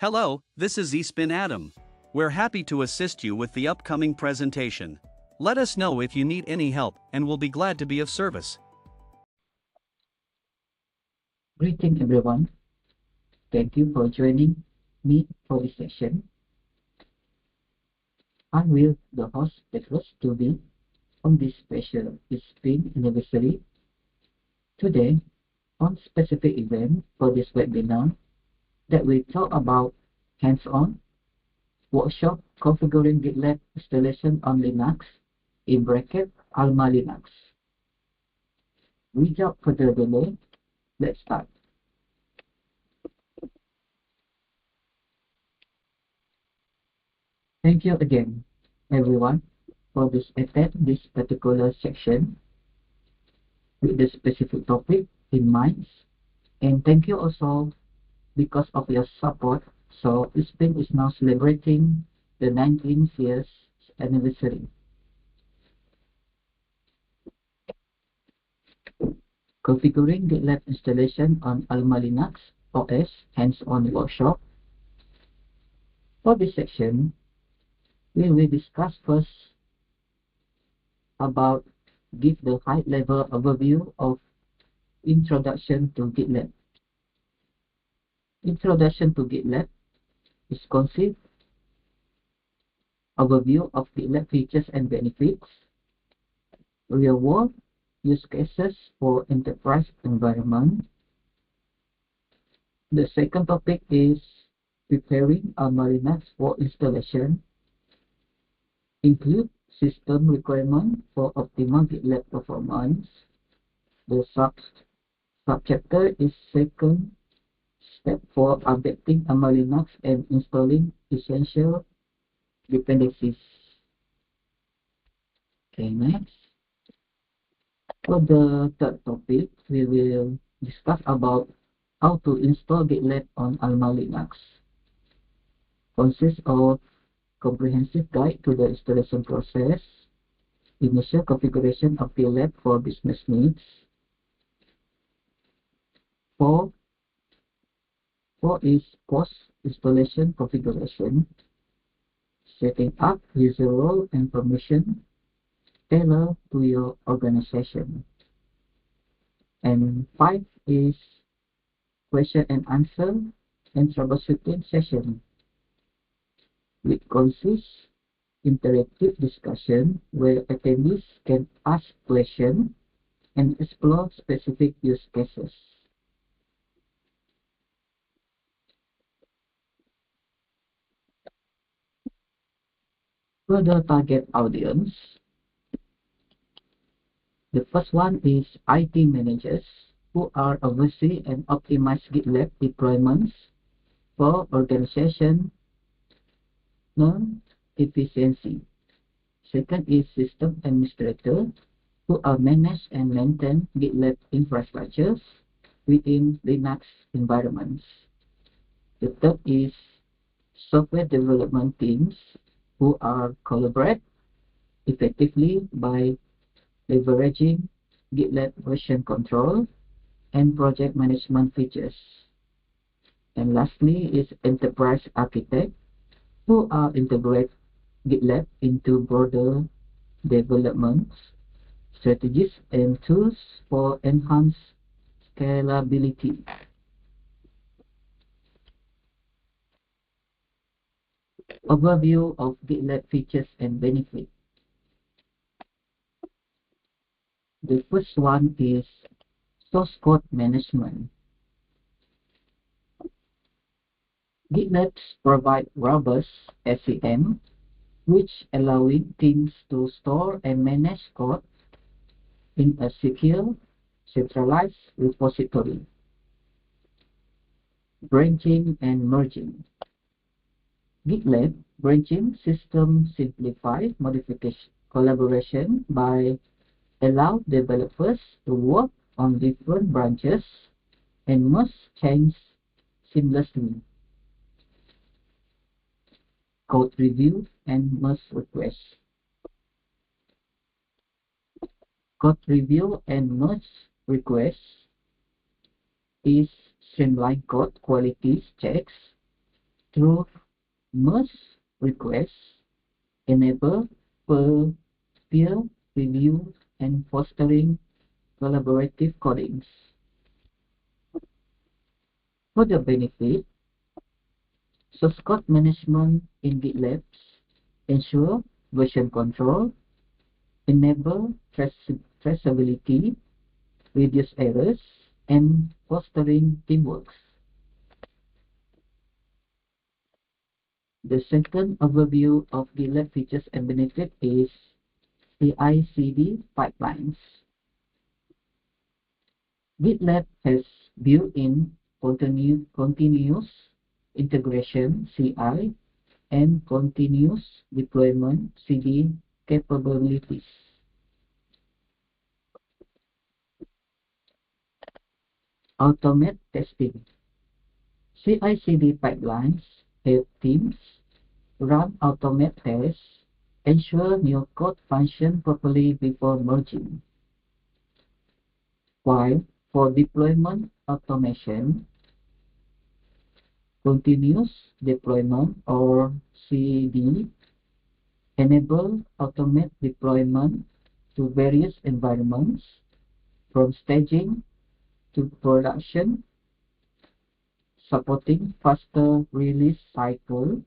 Hello, this is eSpin Adam. We're happy to assist you with the upcoming presentation. Let us know if you need any help and we'll be glad to be of service. Greetings everyone. Thank you for joining me for this session. I will the host Petrus to be on this special Spring anniversary. Today, on specific event for this webinar that we talk about hands-on workshop configuring GitLab installation on Linux in bracket AlmaLinux. Without further delay, let's start. Thank you again, everyone, for attend this particular section with the specific topic in mind. And thank you also because of your support. So Spain is now celebrating the 19th years anniversary. Configuring GitLab installation on AlmaLinux OS hands-on workshop. For this section, we will discuss first about give the high-level overview of Introduction to GitLab. Introduction to GitLab is conceived overview of GitLab features and benefits, real-world use cases for enterprise environment. The second topic is preparing AlmaLinux for installation, include system requirement for optimal GitLab performance. The subchapter is second step for updating AlmaLinux and installing essential dependencies. Okay, next. For the third topic, we will discuss about how to install GitLab on AlmaLinux. Consists of comprehensive guide to the installation process, initial configuration of GitLab for business needs. Four is post-installation configuration, setting up user role and permission tailored to your organization. And 5 is question and answer and troubleshooting session, which consists interactive discussion where attendees can ask questions and explore specific use cases. For the target audience, the first one is IT managers who are oversee and optimize GitLab deployments for organizational efficiency. Second is system administrators who are manage and maintain GitLab infrastructures within Linux environments. The third is software development teams who are collaborate effectively by leveraging GitLab version control and project management features. And lastly is enterprise architect who are integrate GitLab into broader development strategies and tools for enhanced scalability. Overview of GitLab features and benefits. The first one is source code management. GitLab provide robust SCM, which allowing teams to store and manage code in a secure, centralized repository. Branching and merging. GitLab branching system simplify modification collaboration by allow developers to work on different branches and merge change seamlessly. Code review and merge requests. Code review and merge requests is streamline code quality checks through merge requests, enable peer review, and fostering collaborative codings. For the benefit, source code management in GitLab ensure version control, enable traceability, reduce errors, and fostering teamwork. The second overview of GitLab features and benefits is CI/CD pipelines. GitLab has built-in continuous integration (CI) and continuous deployment (CD) capabilities. Automate testing. CI/CD pipelines help teams run automate tests, ensure new code functions properly before merging. While for deployment automation, continuous deployment or CD enable automate deployment to various environments from staging to production, supporting faster release cycle.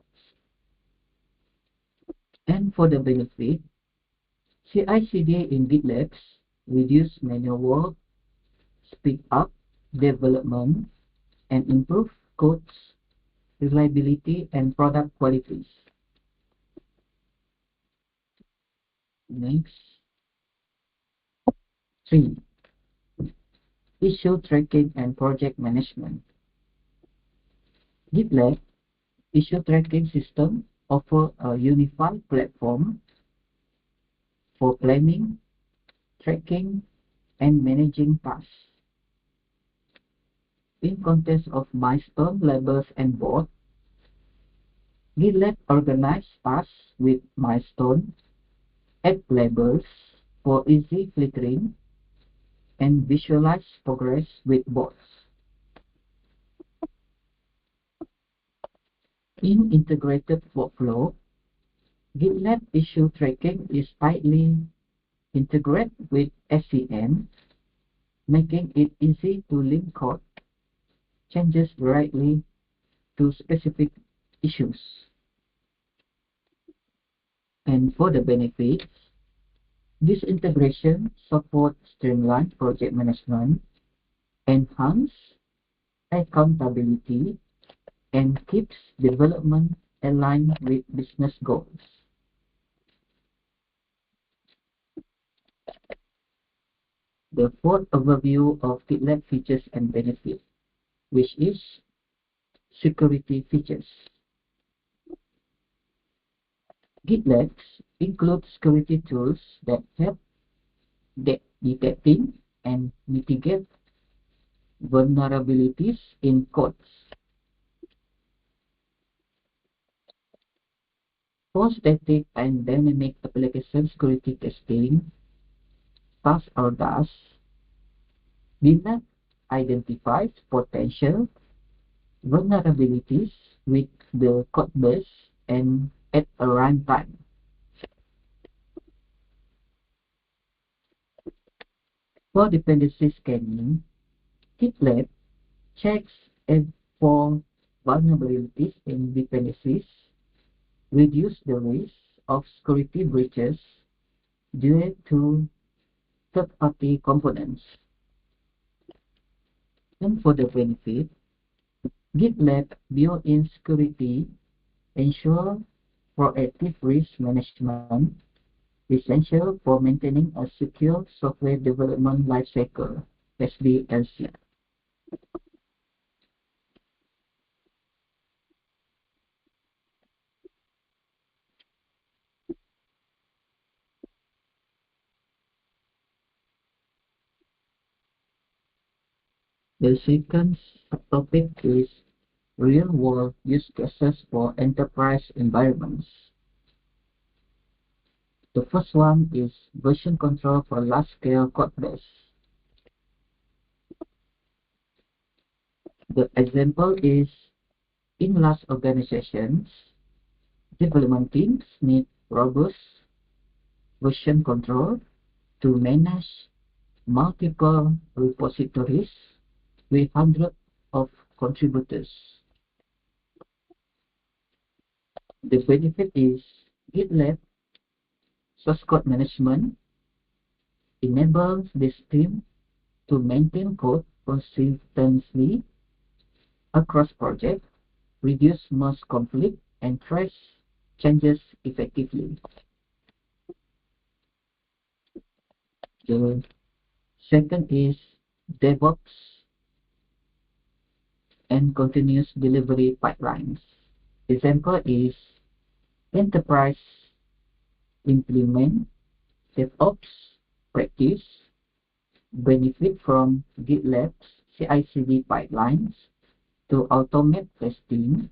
And for the benefit, CI/CD in GitLab reduce manual work, speed up development, and improve code reliability and product qualities. Next, 3. Issue tracking and project management. GitLab issue tracking system offers a unified platform for planning, tracking, and managing tasks. In context of milestone labels and board, GitLab organizes tasks with milestone, add labels for easy filtering, and visualize progress with boards. In integrated workflow, GitLab issue tracking is tightly integrated with SCM, making it easy to link code changes directly to specific issues. And for the benefits, this integration supports streamlined project management, enhance accountability, and keeps development aligned with business goals. The fourth overview of GitLab features and benefits, which is security features. GitLab includes security tools that help detecting and mitigate vulnerabilities in codes. For static and dynamic application security testing, SaaS or DaaS, GitLab identifies potential vulnerabilities with the codebase and at a runtime. For dependency scanning, GitLab checks for vulnerabilities in dependencies, reduce the risk of security breaches due to third-party components. And for the benefit, GitLab built-in security ensure proactive risk management, essential for maintaining a secure software development lifecycle (SDLC). The second topic is real-world use cases for enterprise environments. The first one is version control for large-scale codebase. The example is In large organizations, development teams need robust version control to manage multiple repositories with hundreds of contributors. The benefit is GitLab source code management enables this team to maintain code consistently across projects, reduce merge conflict, and trace changes effectively. The second is DevOps and continuous delivery pipelines. Example is enterprise implement DevOps practice benefit from GitLab's CI/CD pipelines to automate testing,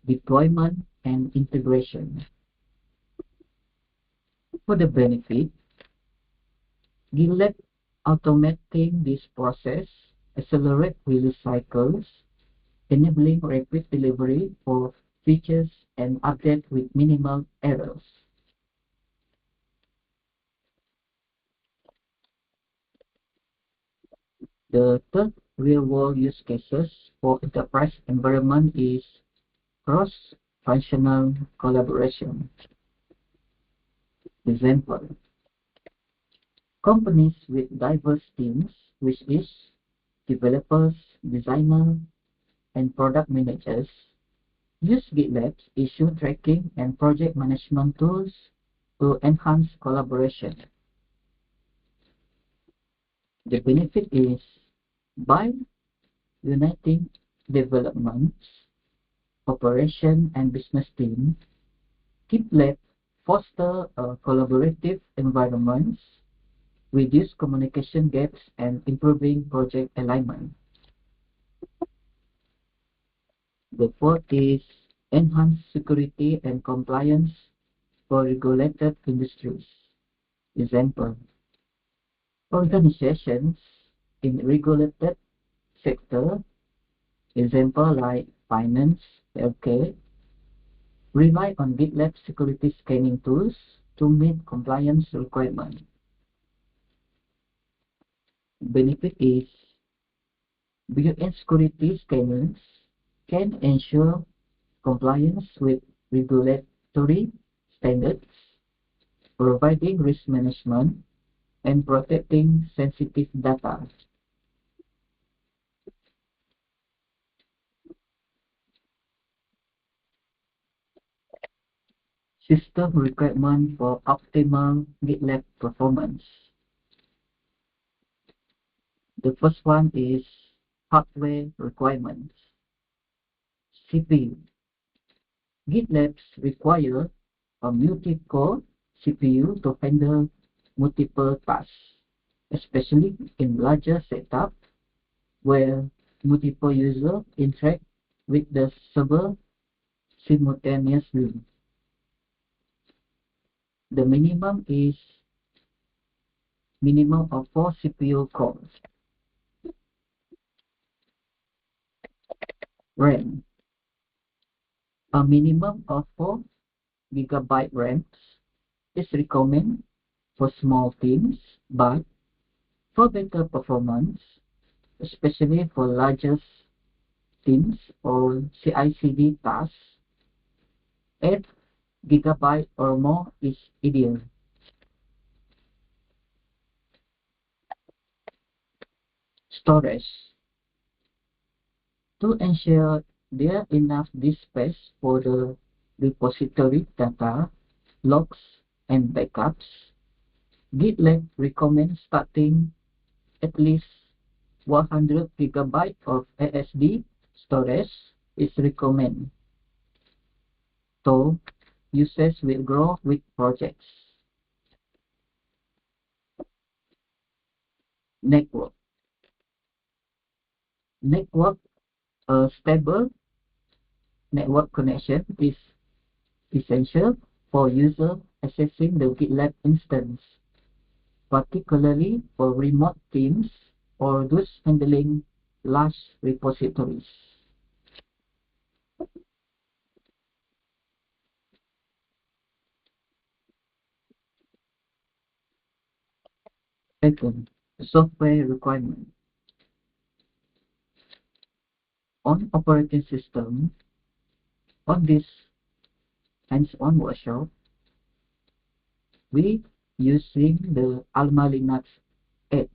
deployment, and integration. For the benefit, GitLab automating this process accelerate release cycles, enabling rapid delivery of features and updates with minimal errors. The third real-world use cases for enterprise environment is cross-functional collaboration. Example, companies with diverse teams, which is developers, designers, and product managers, use GitLab's issue tracking and project management tools to enhance collaboration. The benefit is by uniting development, operation, and business teams, GitLab foster a collaborative environments, reduce communication gaps, and improving project alignment. The fourth is enhance security and compliance for regulated industries. Example, organizations in regulated sector, example like finance, healthcare, rely on GitLab security scanning tools to meet compliance requirements. Benefit is built-in security scannings can ensure compliance with regulatory standards, providing risk management, and protecting sensitive data. System requirement for optimal GitLab performance. The first one is hardware requirements. CPU. GitLabs require a multi-core CPU to handle multiple tasks, especially in larger setup where multiple users interact with the server simultaneously. The minimum is minimum of 4 CPU cores. RAM. A minimum of 4 GB RAM is recommended for small teams, but for better performance, especially for larger teams or CI/CD tasks, 8 GB or more is ideal. Storage. To ensure there is enough disk space for the repository data, logs, and backups, GitLab recommends starting at least 100 GB of SSD storage is recommended, though usage will grow with projects. Network. A stable network connection is essential for user accessing the GitLab instance, particularly for remote teams or those handling large repositories. Second, software requirement. On operating system, on this hands-on workshop, we using the AlmaLinux OS.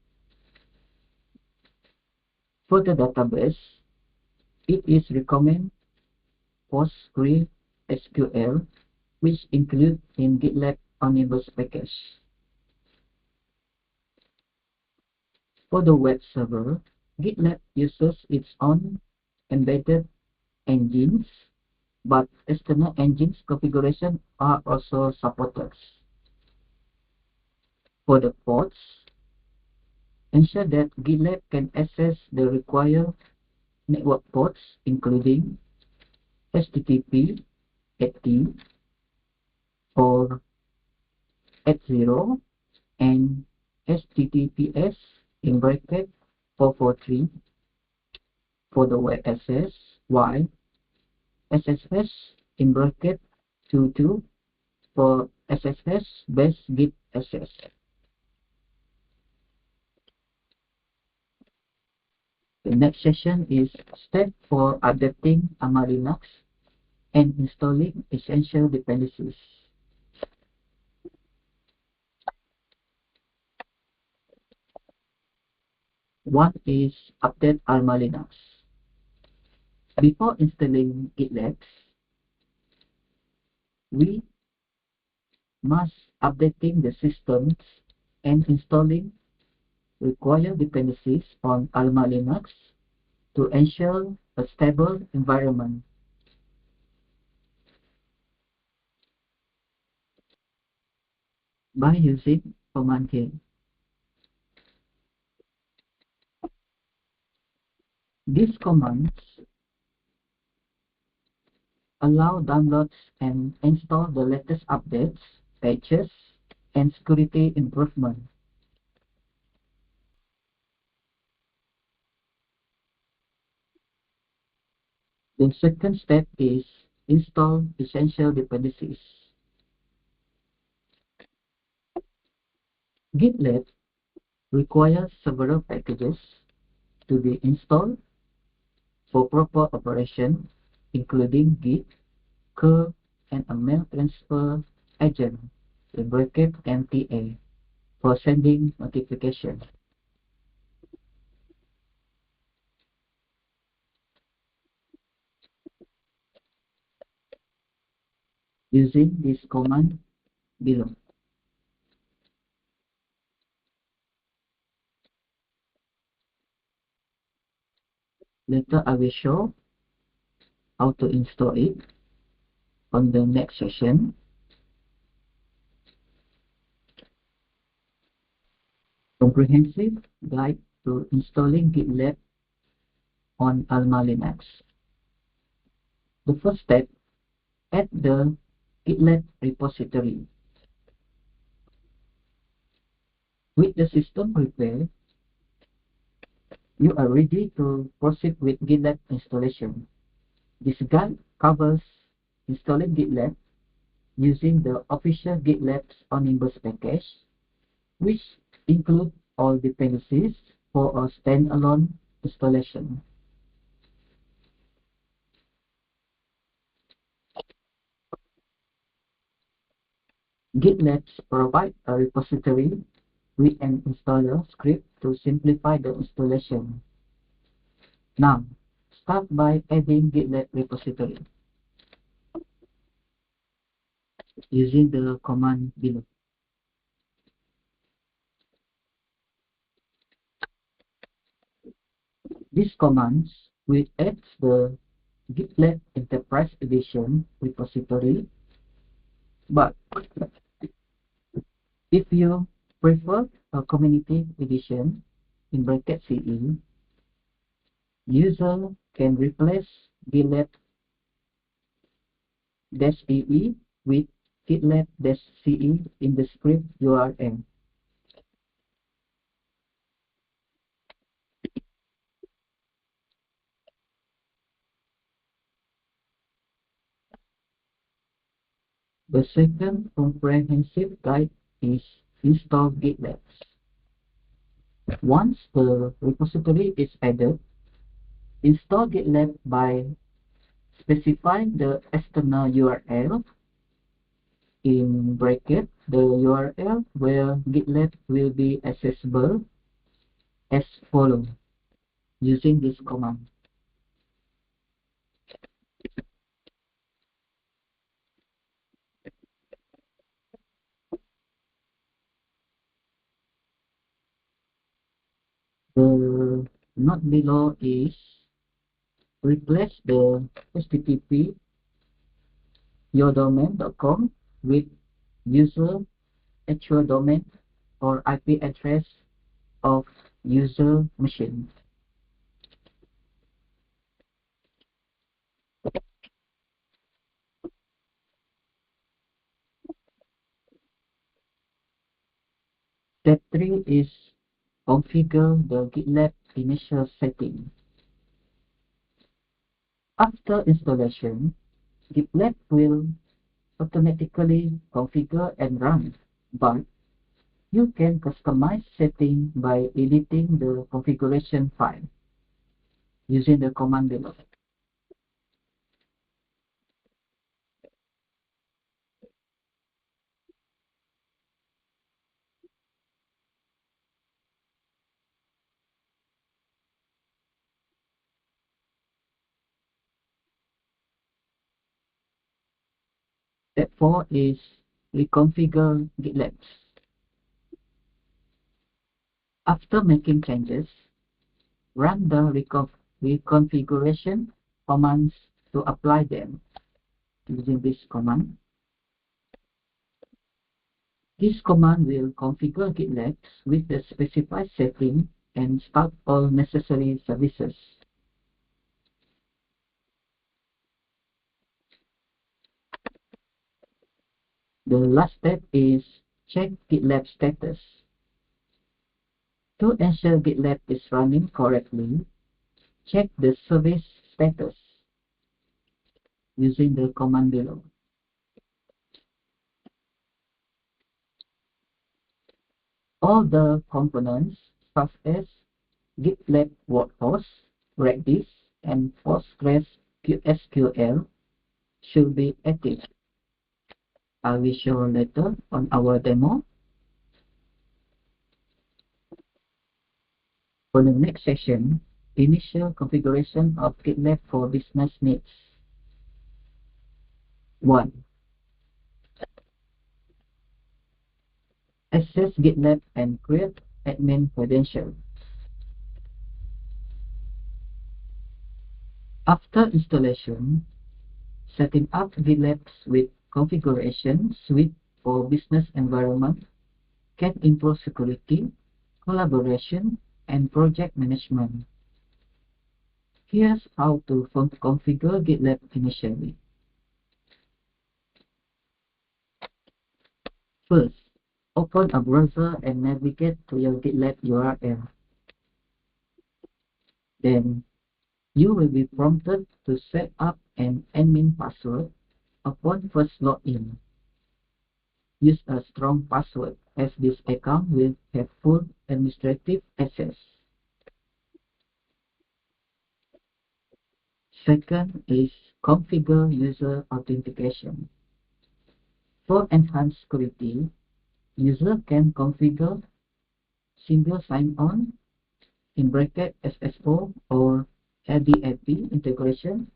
For the database, it is recommend PostgreSQL, which include in GitLab Omnibus package. For the web server, GitLab uses its own embedded engines, but external engines configuration are also supported. For the ports, ensure that GitLab can access the required network ports, including HTTP 80 or 80 and HTTPS in bracket 443 for the web access, while SSH in bracket 22 for SSH based Git access. The next session is step for updating AlmaLinux and installing essential dependencies. One is update AlmaLinux. Before installing GitLab, we must updating the systems and installing required dependencies on AlmaLinux to ensure a stable environment. By using command here. These commands allow downloads and install the latest updates, patches, and security improvement. The second step is install essential dependencies. GitLab requires several packages to be installed for proper operation, including Git, curl, and a mail transfer agent, in bracket MTA, for sending notifications. Using this command below. Later I will show how to install it on the next session. Comprehensive guide to installing GitLab on AlmaLinux. The first step, add the GitLab repository. With the system prepared, you are ready to proceed with GitLab installation. This guide covers installing GitLab using the official GitLab's Omnibus package, which include all dependencies for a standalone installation. GitLab provides a repository with an installer script to simplify the installation. Now, start by adding GitLab repository using the command below. These commands will add the GitLab Enterprise Edition repository, but if you prefer a Community Edition in bracket CE, user can replace GitLab-EE with GitLab-CE in the script URL. The second comprehensive guide is install GitLab. Once the repository is added, install GitLab by specifying the external URL in bracket the URL where GitLab will be accessible as follows using this command. The note below is replace the http yourdomain.com with user actual domain or IP address of user machine. Step 3 is configure the GitLab initial setting. After installation, GitLab will automatically configure and run, but you can customize setting by editing the configuration file using the command below. Step 4 is reconfigure GitLab. After making changes, run the reconfiguration commands to apply them using this command. This command will configure GitLab with the specified setting and start all necessary services. The last step is check GitLab status. To ensure GitLab is running correctly, check the service status using the command below. All the components such as GitLab workhost, Redis, and PostgreSQL should be active. I will show later on our demo. For the next session, initial configuration of GitLab for business needs. 1. Access GitLab and create admin credential. After installation, setting up GitLab with configuration suite for business environment can improve security, collaboration, and project management. Here's how to configure GitLab initially. First, open a browser and navigate to your GitLab URL. Then, you will be prompted to set up an admin password upon first login. Use a strong password as this account will have full administrative access. Second is configure user authentication. For enhanced security, user can configure single sign-on in bracket SSO or LDAP integration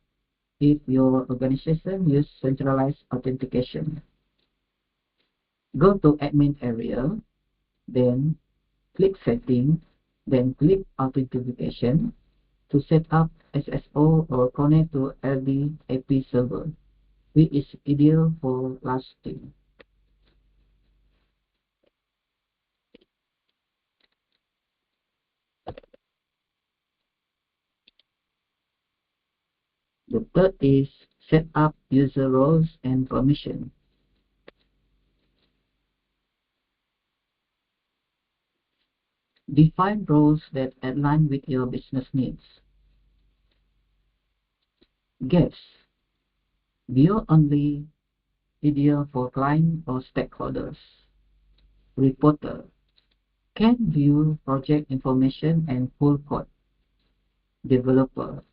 if your organization uses centralized authentication. Go to admin area, then click setting, then click authentication to set up SSO or connect to LDAP server, which is ideal for large team. The third is set up user roles and permission. Define roles that align with your business needs. Guest, view only, ideal for client or stakeholders. Reporter, can view project information and pull code. Developer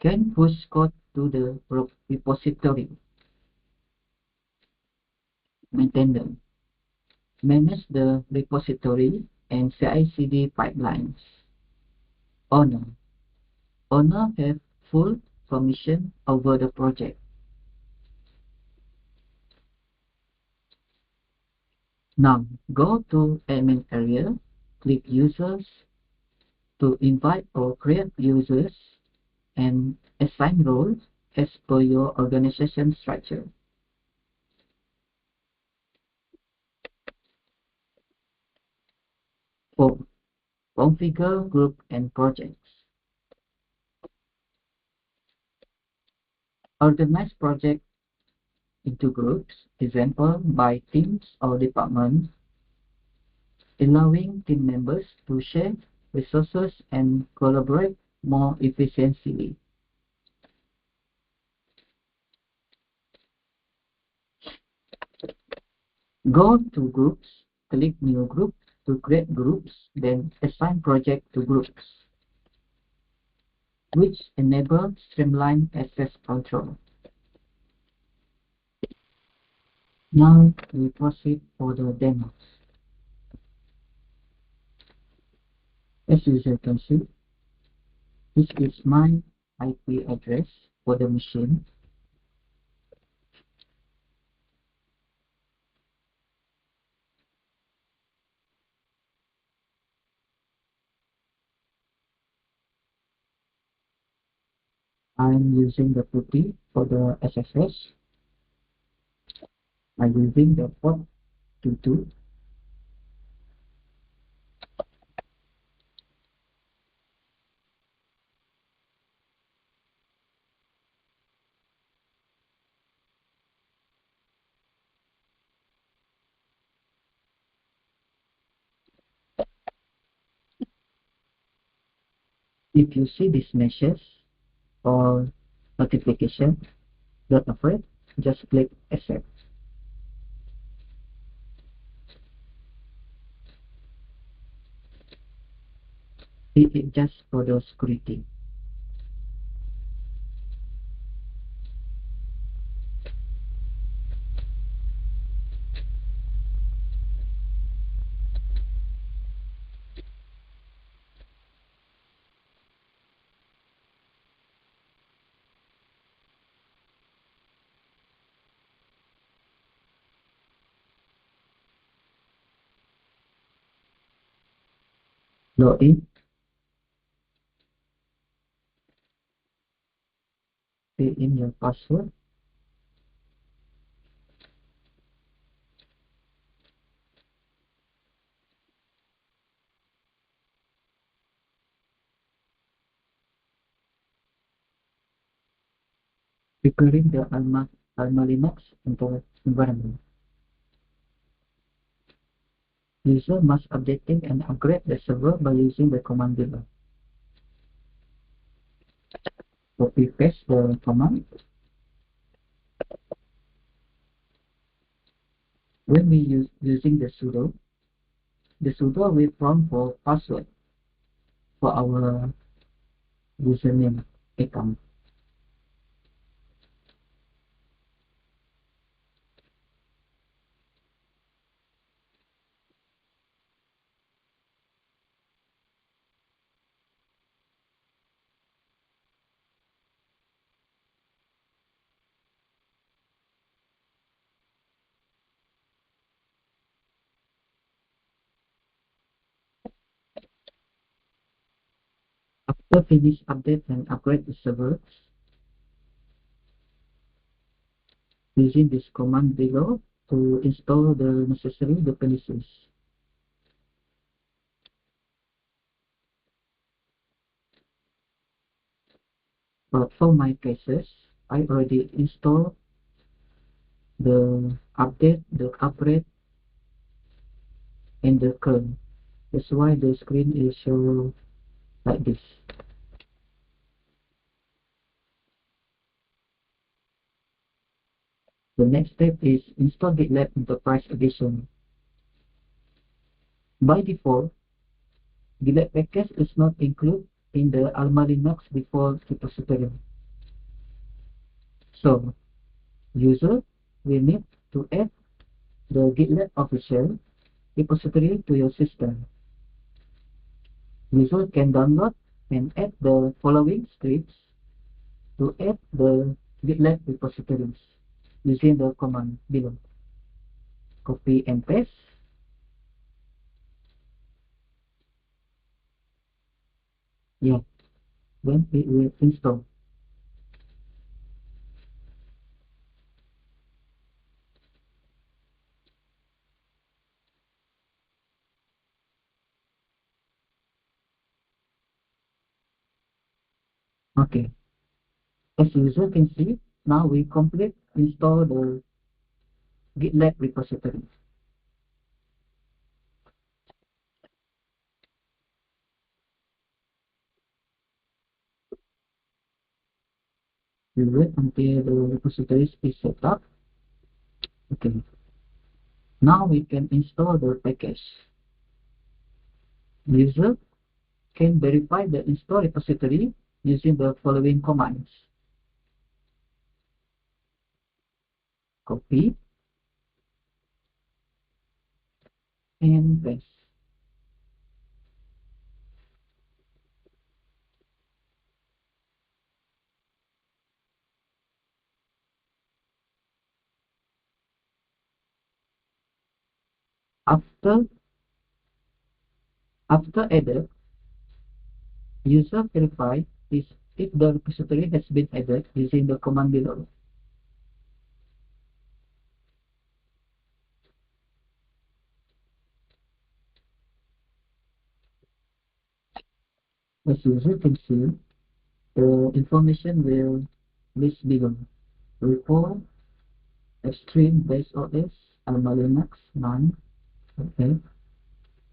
can push code to the repository. Maintainer manage the repository and CI/CD pipelines. Owner have full permission over the project. Now go to admin area, click users to invite or create users and assign roles as per your organization structure. For configure group and projects. Organize project into groups, example by teams or departments, allowing team members to share resources and collaborate more efficiently. Go to groups, click new group to create groups, then assign project to groups, which enable streamlined access control. Now we proceed for the demos. As user can see, this is my IP address for the machine. I'm using the putty for the SSH. I'm using the port 22. If you see this message or notification, not afraid, just click accept. It is just for the security. Log in, fill in your password. Preparing the AlmaLinux environment. User must updating and upgrade the server by using the command below. Copy paste the command. When we using the sudo will prompt for password for our username account. After finish update and upgrade the server, using this command below to install the necessary dependencies. But for my cases, I already installed the update, the upgrade, and the kernel. That's why the screen is shown like this. The next step is install GitLab Enterprise Edition. By default, GitLab package is not included in the AlmaLinux default repository. So, user will need to add the GitLab official repository to your system. User can download and add the following scripts to add the GitLab repositories using the command below. Copy and paste. Yeah, then it will install. Okay, as user can see, now we complete install the GitLab repository. We wait until the repository is set up. Okay, now we can install the package. User can verify the install repository using the following commands. Copy and paste. After added, user verify if the repository has been added using the command below. As user can see, the information will list below. Repo, Extreme Base OS, AlmaLinux, none, okay.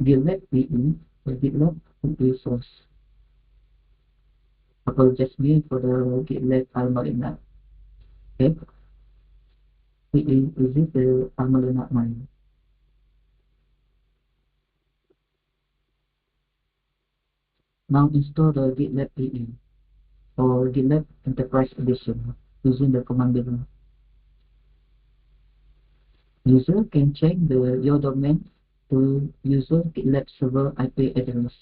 GitLab PE, GitLab PE source. Apologize me for the GitLab AlmaLinux. Okay, PE is it the AlmaLinux 9. Now install the GitLab PE or GitLab Enterprise Edition using the command below. User can change your domain to user GitLab server IP address.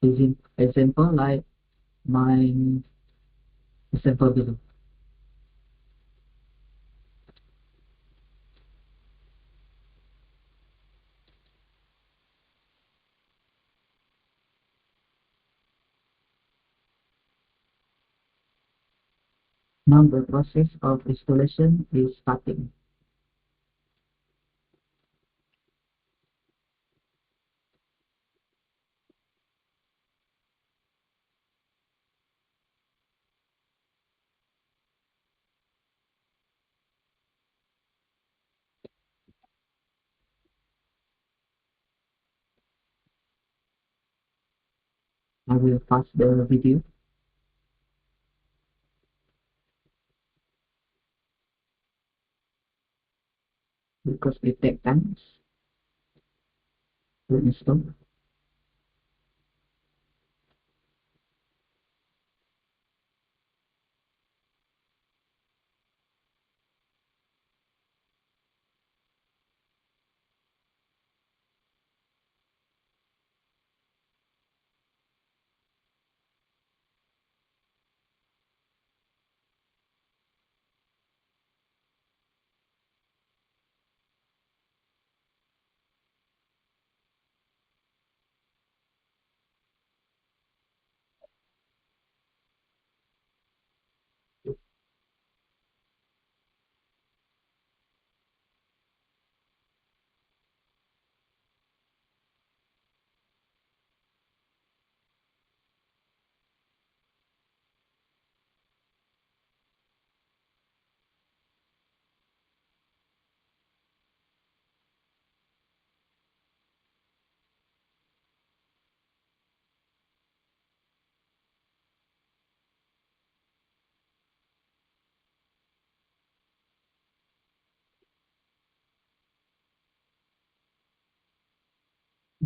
Using example like my example below. Now the process of installation is starting. I will pause the video because it takes time to install.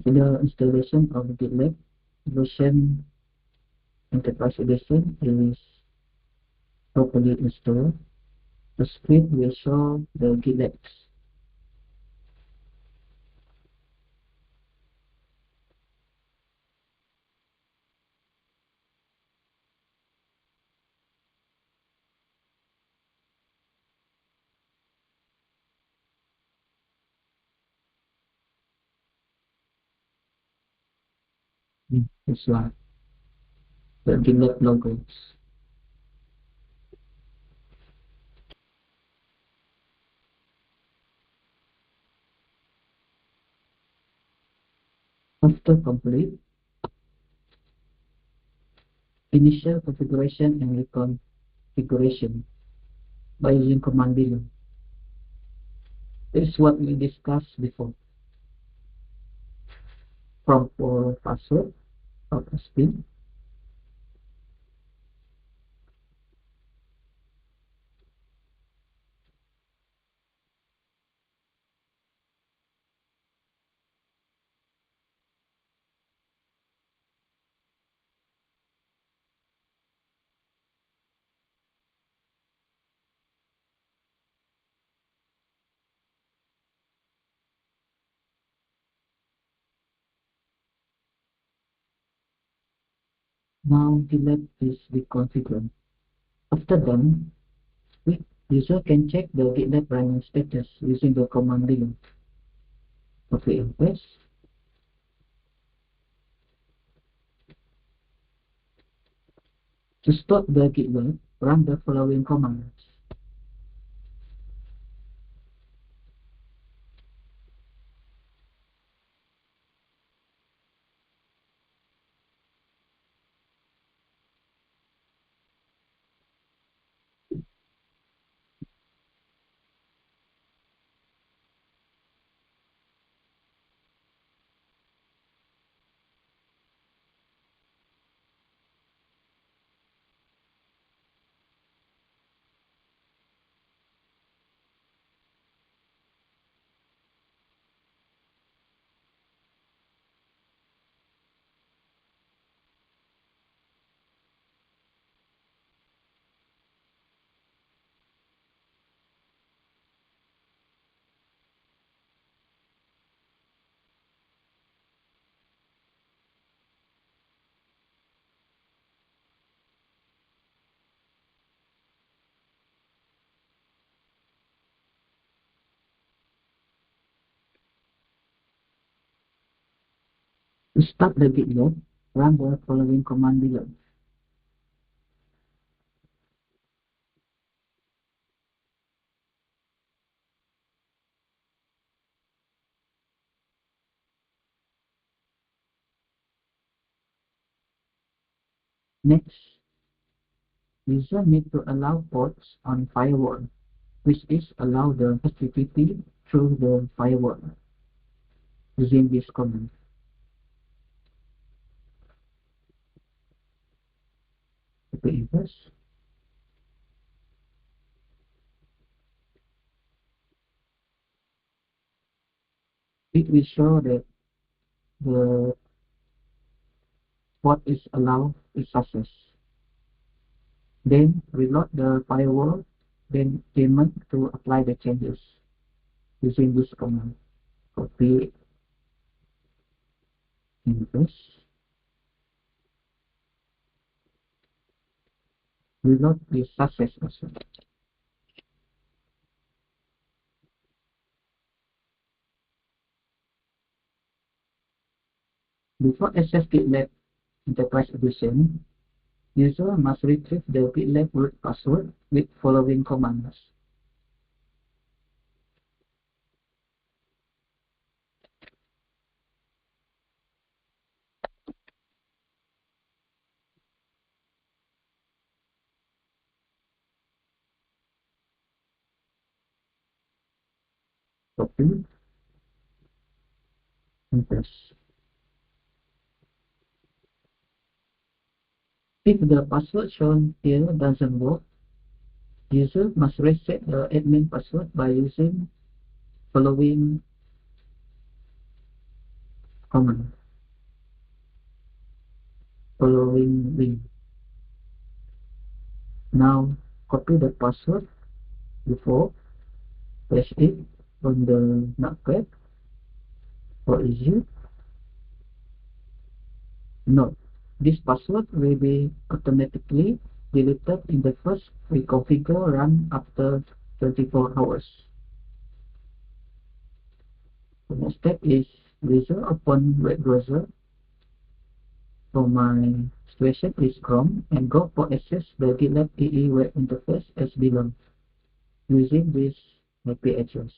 The installation of GitLab version Enterprise Edition is properly installed. The screen will show the GitLabs. This one, the GitLab logos. After complete, initial configuration and reconfiguration by using command below. This is what we discussed before. Prompt for password of a spin. Now GitLab is reconfigured. After done, user can check the GitLab running status using the command below. Okay, press. To stop the GitLab, run the following commands. To start the GitLab, run the following command below. Next, user need to allow ports on firewall, which is allow the HTTP through the firewall using this command. Okay, press. It will show that the port is allowed is success. Then reload the firewall, then daemon to apply the changes using this command. Copy and paste. Reload is success also. Before access GitLab Enterprise Edition, user must retrieve the GitLab root password with following commands. Copy and paste. If the password shown here doesn't work, user must reset the admin password by using following command following link. Now copy the password before, paste it on the notepad for easy. Note, this password will be automatically deleted in the first reconfigure run after 24 hours. The next step is user open web browser. For my situation is Chrome and go for access the gitlab-ctl web interface as below using this IP address.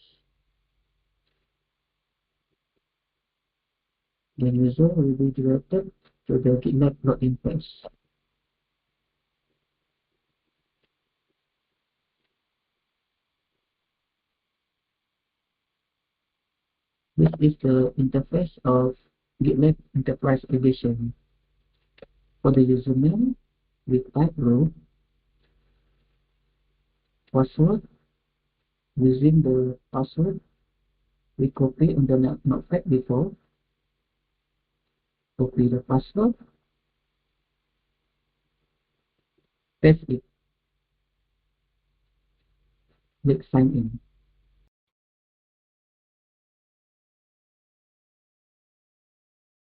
The user will be directed to the GitLab login page. This is the interface of GitLab Enterprise Edition. For the username, we type root, password. Using the password we copy on the notepad before. Copy the password, paste it, click sign in.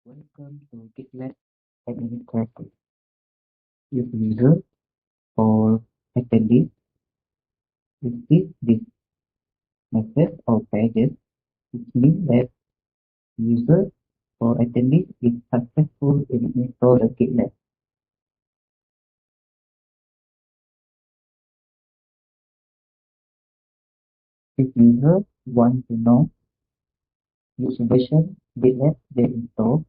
Welcome to GitLab Administrator. If user or attendee receive this message or pages, it means that user or attendee is successful in installing the GitLab. If user want to know which version GitLab they install,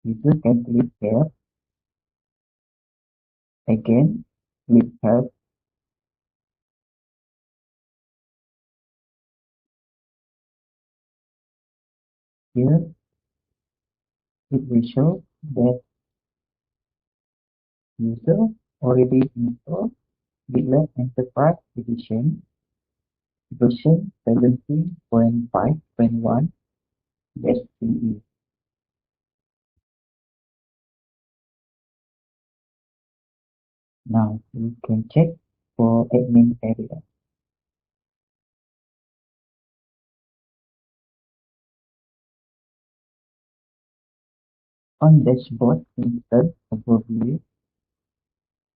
user can click here. Again, click help. Here, it will show that user already installed GitLab Enterprise Edition version 17.5.1-CE. Now we can check for admin area. On dashboard instance overview,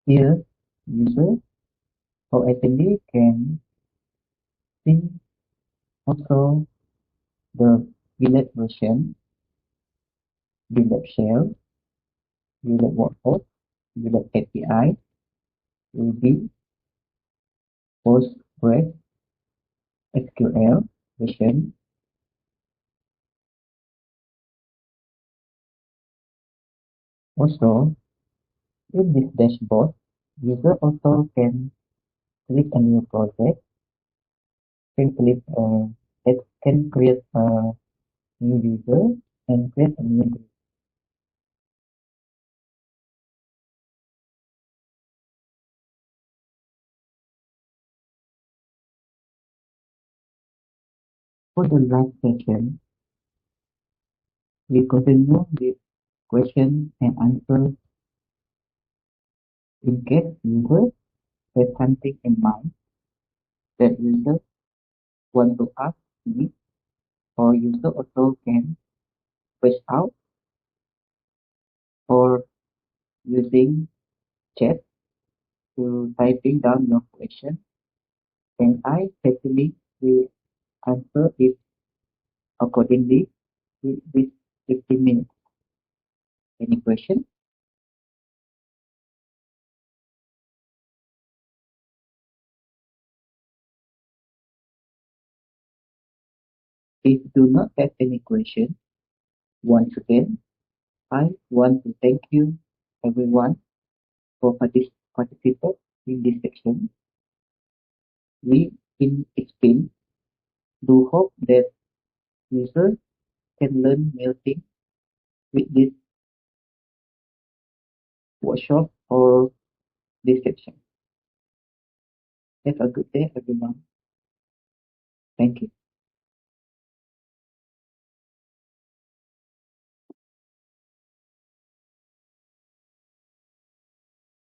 here user or attendee can see also the GitLab version, GitLab shell, GitLab workload, GitLab API, Ruby, Postgres, SQL version. Also, in this dashboard, user also can click a new project, can create a new user and create a new group. For the last session, we continue with question and answer. In case user has something in mind that user want to ask me, or user also can push out or using chat to typing down your question, and I happily will answer it accordingly with 15 minutes. Any question? If do not have any question, once again, I want to thank you everyone for participating in this section. We in Explain do hope that users can learn new things with this workshop or this section. Have a good day, everyone. Thank you.